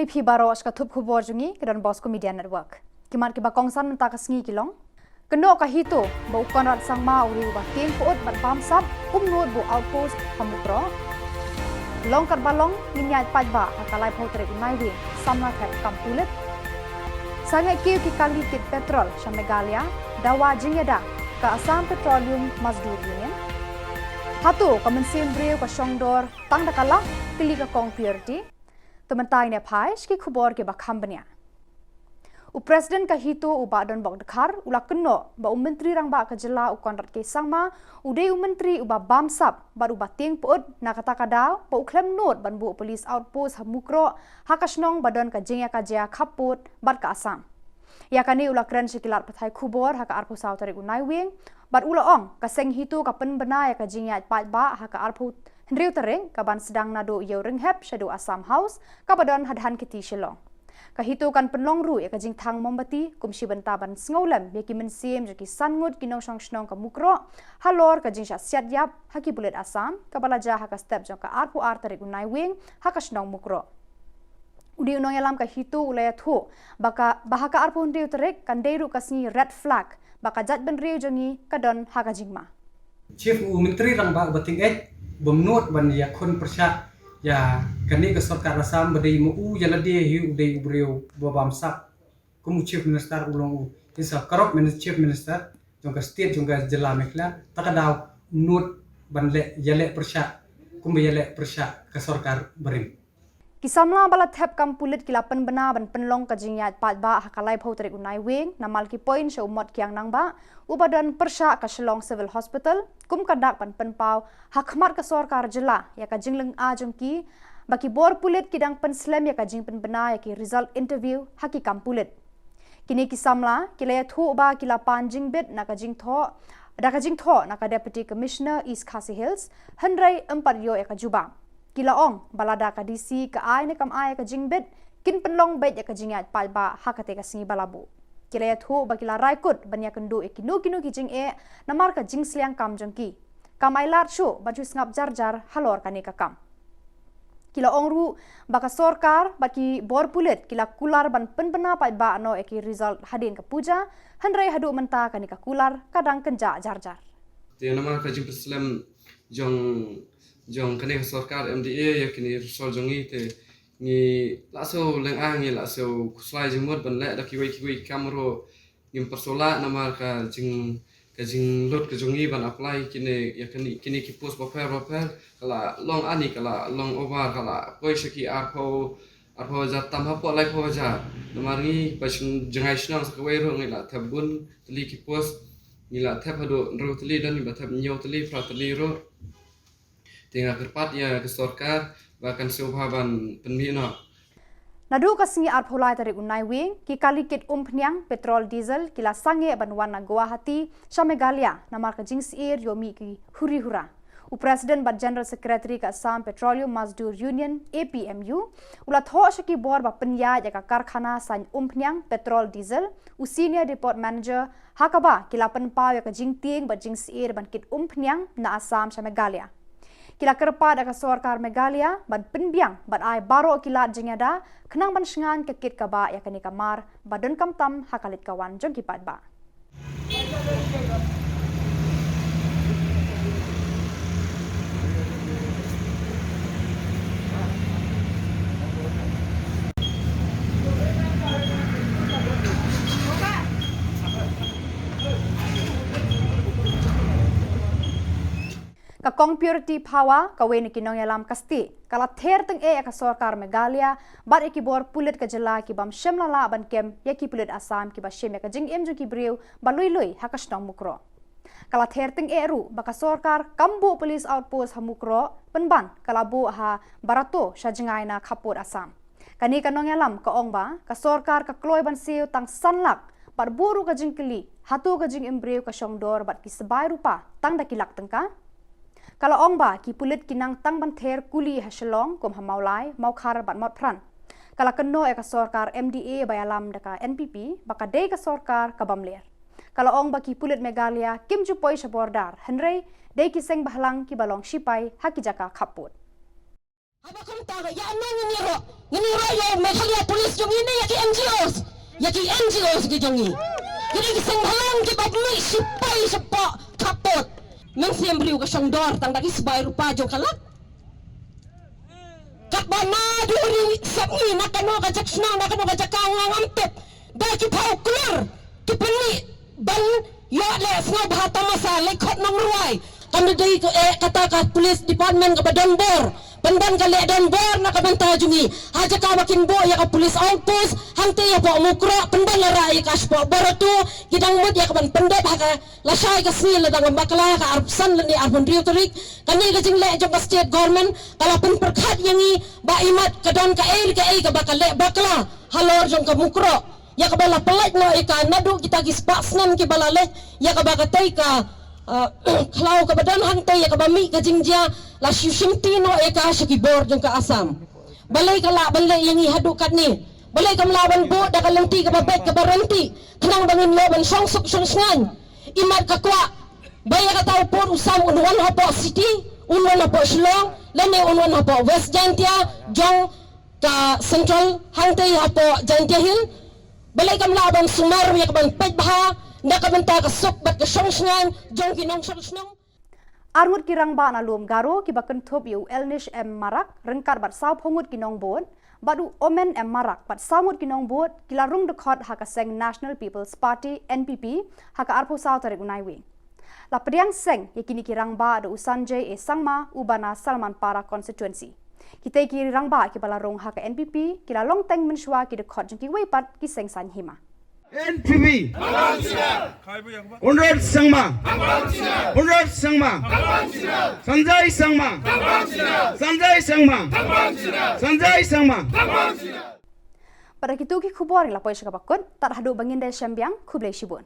Sungai Phi Baros ka thup khubor jungi kedan Bosco Media Network. Kiman ki ba kongsan ta ka sngi kilong. Keno ka hito ba ukonrat sangma uri ba ting pot bat bam sap nod bu outpost hamutro. Long kat balong ninyat pajba ka lai photre unai wi samna thap kampulet. Sangai kiu ki kali tit petrol sa Meghalaya dawa jingeda ka Assam Petroleum Mazdoor Union. Hatu ka mensim breu ka Shongdor tang dakala pili ka kong purity. Tementai ne pai ski khubor ke bakham bania. U president ka hito u badon bok dekhar ula keno ba menteri rang ba ka jela u kontrat ke sangma u de menteri u ba bamsap baru ba ting pot na kata kada ba u klem not ban bu police outpost hamukro hakasnong badon ka jingya ka jia khaput bat ka Assam. Ya kani ula kren sikilat pathai khubor haka arpu sautari unai wing bat ula ong ka seng hito ka pen bena ya ka jingya pat ba haka arpu Hendriu tereng kaban sedang nado iyo ringhep shadu Assam House kabadon hadhan kiti shilong. Kahito kan penlong ru ya kajing thang mombati kumshi bentaban sngolam ya ki mensim jaki sangut kinong shong shnong ka mukro halor kajing sha siat yap haki bulet Assam kabalaja haka step jong ka arpu ar tarik unai wing haka shnong mukro. Udi unong yalam kahito ulaya thu baka bahaka arpu hendriu terek kan deiru kasngi red flag baka jat benriu jongi kadon haka jingma. Chief Menteri rang ba bating Bumnut ban ya kon persya ya kani ke sarkar Assam badai mu ya lade hi udai breu babam sak kumu chief minister ulong isa korop chief minister jongka state jongka jela mekla takadaw nut ban le yale persya kum yale persya ke sarkar berim Kisamla balat thep kampulit kilapan bena ban penlong ka jingyat pat ba hakalai photrik unai wing namal ki point sha umot kyang nang ba ubadan persha ka Shillong Civil Hospital kum kadak pan penpau hakmat ka sarkar jela ya ka jingleng a jongki baki bor pulit kidang pen slam ya ka jing pen bena ya ki result interview haki kampulit kini kisamla kilaya thu ba kilapan jingbit na ka jing tho na ka deputy commissioner East Khasi Hills Hendrai Emparyo ya ka juba Kila ong balada ka DC ka ay ne kam ay ka jingbit kin penlong bet ya ka jingyat palba hakate ka singi balabu kila ya thu ba kila raikut banya kendu kinu ki jing namar ka jing sliang kam jongki kamai lar chu baju ngap jar halor kani ka kam kila ong ru baka sarkar baki bor pulet kila kular ban penbena palba no eki result hadin ka puja handrai hadu menta kani ka kular kadang kenja jar te namar ka jing Islam jong kene sarkar MDA yakini sol jongi te ni laso leng ngi laso kuslai jimot ban le da kiwi kamero ngim persola namar ka jing lot ka jongi ban apply kini ki post paper kala long ani kala long over kala koi shaki arpo jatam hapo lai po ja namar ngi pasung jangai snang sakwai ro ngi la thabun tli ki post ni la thap hado ro tli dan ni ba thap nyo tli fra tli ro Tengah kerpat ya ke sarkar bahkan subhaban penbina. Nadu kasingi arpulai tarik unai wing ki kalikit pnyang petrol diesel kila sange ban wana Guwahati sa Meghalaya namar ka jings air yomi ki huri hura. U President ban General Secretary ka Assam Petroleum Mazdoor Union APMU ulat ho shaki bor ba penya ya ka karkhana san pnyang petrol diesel u senior depot manager hakaba kila penpa ya ka jing ting ba jings air ban kit pnyang na Assam sa Meghalaya. Kila kerpa da ka sarkar Meghalaya ban penbiang ban ai baro kila jingada kenang ban shngan ke kit kaba ya kani kamar badon kamtam hakalit kawan jong kipat ba ka kong purity power ka wen kinong yalam kasti kala ther teng ka sarkar Meghalaya bar ekibor pulit ka jela ki bam shemla la ban kem yaki pulit Assam ki ba shem ka jing ju ki breu balui hakasnong mukro kala ther teng ru baka sarkar kambu police outpost hamukro penban kala bu ha barato shajingai na khapur Assam kani kanong yalam ka ong ba ka sarkar ka kloi ban siu tang sanlak bar buru ka jingkli hatu ka jing embreu ka Shongdor bat ki sebai rupa tang dakilak tengka Kalau ong ba ki pulit kinang tang ban ther kuli ha Shillong kum ha maulai mau khar bat mot pran. Kala keno ka sarkar MDA bayalam daka NPP baka dei ka sarkar ka bamler. Kalau ong ba ki pulit Meghalaya kim ju poi sha bordar Henry dei ki seng bahlang ki balong sipai ha ki jaka khaput. Haba kong taga, ya anong nginiro yo Meghalaya Police yung ini yaki NGOs gijongi. Jadi kisang halang kibabmi sipay sipa kapot. Nang siyempre ka siyang door tang dagis bayro pa jo kalak. Kakbana duri sabi nakano ka jaksna nakano ka jakangang ampet. Dahil kipaw clear kipani ban yo le snow bahata masa lekot ng ruay. Kami day kata ka police department ka Donbor. Pandan ka le Donbor na kabanta jungi. Haja ka makin bo ya ka police outpost hangte ya po mukro pandan la rai ka spo borotu gidang mud ya ka ban pandep ha lasay ka snil dang bakla ka arpsan ni arpon riotorik kani ka jing le jong state government kala pun perkhat yangi ba imat ka don ka ka bakal le bakla halor jong ka mukro ya ka bala pelat no ika nadu kita gis pasnan ki balale ya ka bakatai ka kalau ka badan hangte ya ka bami ka jingja la shimtino eka shikibor jong ka asam balay ka la balay yangi hadukat ni balay ka melawan bo da kalanti ka babet ka baranti kanang bangin loban songsok songsngan imat ka kwa baya ka tao por usam unwan hapo city unwan hapo Shillong lene unwan hapo West Jantia jong ka Central hangte hapo Jantia Hill balay ka melawan Sumar ya ka ban pet baha na ka banta ka sok bat ka songsngan jong kinong songsnong Armut kirang ba na lum garo ki bakan thop yu Elnish M Marak rengkar bat saw phongut kinong bot badu Omen M Marak bat samut kinong bot kila rung de khot haka seng National People's Party NPP haka arpo saw tare unaiwi la priang seng yakini kirang ba do Sanjay e Sangma ubana Salman Para constituency kita ki rang ba ki bala rong haka NPP kila long teng menshwa ki de khot jki wei pat ki seng san hima NPP Unrod Sangma Unrod Sangma Sanjay Sangma Sanjay Sangma Sanjay Sangma pada kitu ki khubor la poisha ka bakon tar hadu bangin de shambyang khublei shibun